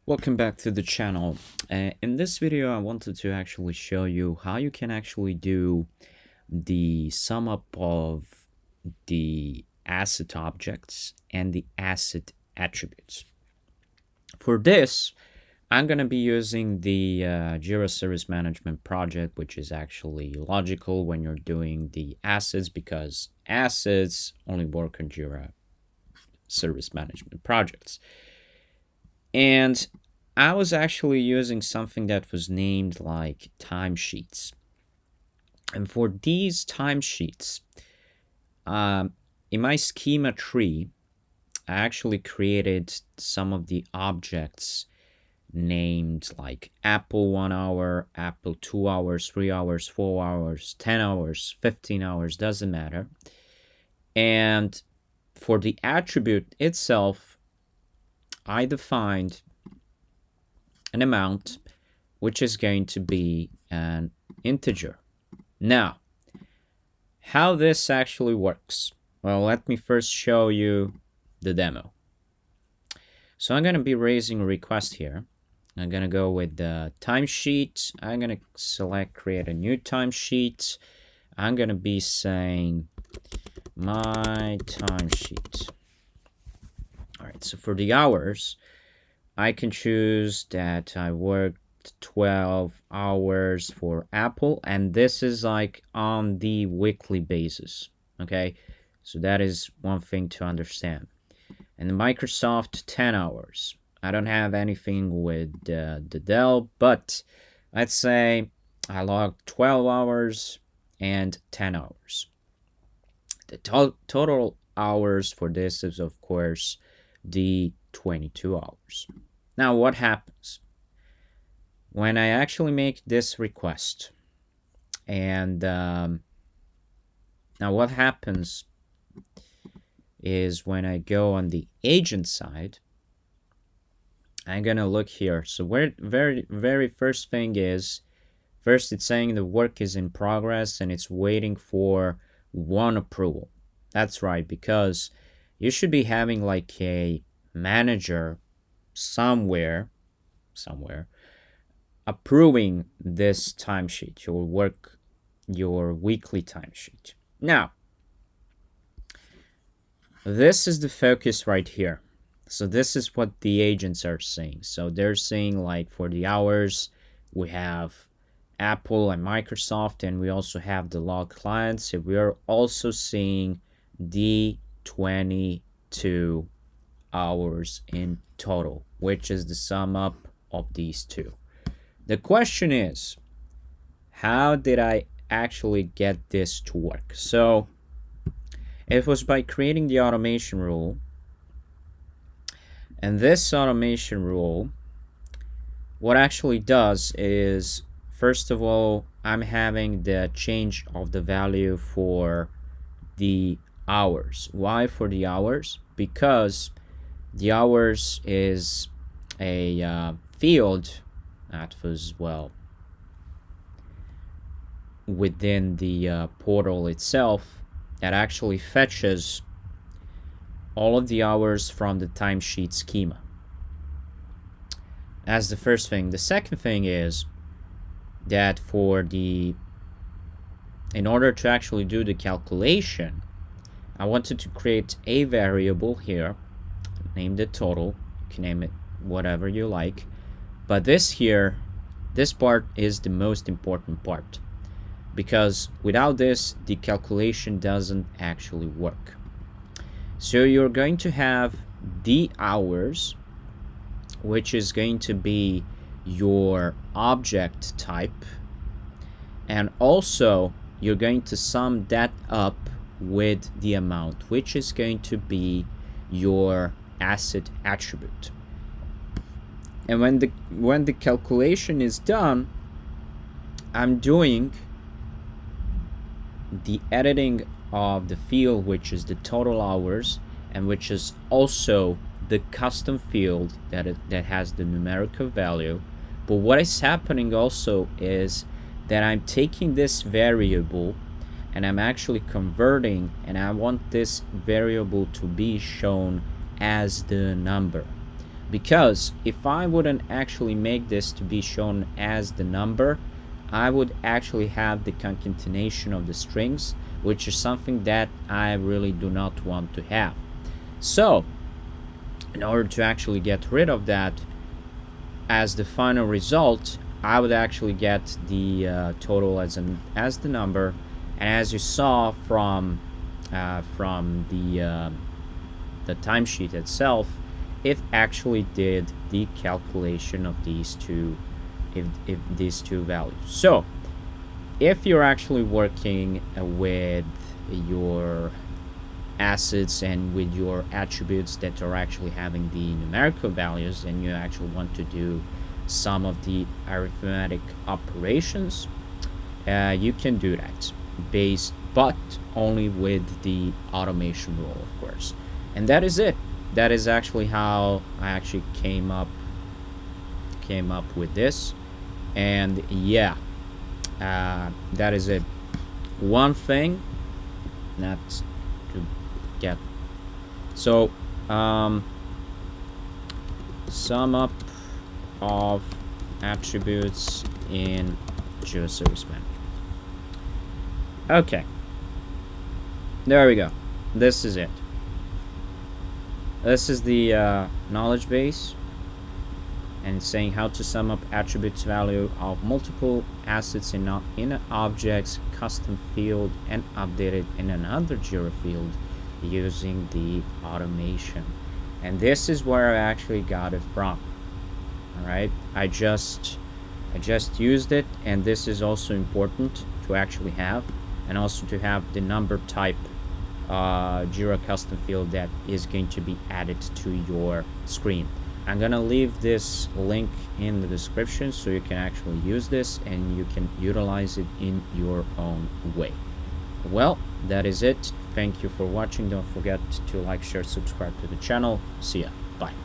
Welcome back to the channel. In this video, I wanted to actually show you how you can actually do the sum up of the asset objects and the asset attributes. For this, I'm going to be using the Jira Service Management project, which is actually logical when you're doing the assets because assets only work on Jira Service Management projects. And I was actually using something that was named like timesheets. And for these timesheets, in my schema tree, I actually created some of the objects named like Apple 1 hour, Apple 2 hours, 3 hours, 4 hours, 10 hours, 15 hours, doesn't matter. And for the attribute itself, I defined an amount which is going to be an integer. Now, how this actually works? Well, let me first show you the demo. So I'm going to be raising a request here. I'm going to go with the timesheet. I'm going to select create a new timesheet. I'm going to be saying my timesheet. All right, so for the hours, I can choose that I worked 12 hours for Apple, and this is like on the weekly basis, okay? So that is one thing to understand. And Microsoft, 10 hours. I don't have anything with the Dell, but let's say I logged 12 hours and 10 hours. The total hours for this is, of course, the 22 hours. Now, what happens when I actually make this request? And now what happens is when I go on the agent side, I'm gonna look here. So where very first thing is, first it's saying the work is in progress and it's waiting for one approval. That's right, because you should be having like a manager somewhere approving this timesheet, your weekly timesheet. Now, this is the focus right here. So this is what the agents are saying. So they're saying like for the hours, we have Apple and Microsoft, and we also have the log clients. So we are also seeing the 22 hours in total, which is the sum up of these two. The question is, how did I actually get this to work? So it was by creating the automation rule. And this automation rule, what actually does is, first of all, I'm having the change of the value for the hours. Why for the hours? Because the hours is a field that was, well, within the portal itself that actually fetches all of the hours from the timesheet schema. That's the first thing. The second thing is that in order to actually do the calculation, I wanted to create a variable here, name the total. You can name it whatever you like. But this part is the most important part, because without this, the calculation doesn't actually work. So you're going to have the hours, which is going to be your object type, and also you're going to sum that up with the amount, which is going to be your asset attribute. And when the calculation is done, I'm doing the editing of the field, which is the total hours, and which is also the custom field that has the numerical value. But what is happening also is that I'm taking this variable and I'm actually converting, and I want this variable to be shown as the number. because if I wouldn't actually make this to be shown as the number, I would actually have the concatenation of the strings, which is something that I really do not want to have. So in order to actually get rid of that, as the final result, I would actually get the total as the number, and as you saw from the timesheet itself, it actually did the calculation of these two, if these two values. So if you're actually working with your assets and with your attributes that are actually having the numerical values, and you actually want to do some of the arithmetic operations, you can do that but only with the automation rule, of course. And that is it. That is actually how I actually came up with this. And yeah, that is it. One thing not to get, so sum up of attributes in Jira Service Management. Okay, there we go. This is it. This is the knowledge base, and it's saying how to sum up attributes value of multiple assets in objects, custom field, and update it in another Jira field using the automation. And this is where I actually got it from. All right, I just used it, and this is also important to actually have, and also to have the number type Jira custom field that is going to be added to your screen. I'm gonna leave this link in the description so you can actually use this and you can utilize it in your own way. Well, that is it. Thank you for watching. Don't forget to like, share, subscribe to the channel. See ya. Bye.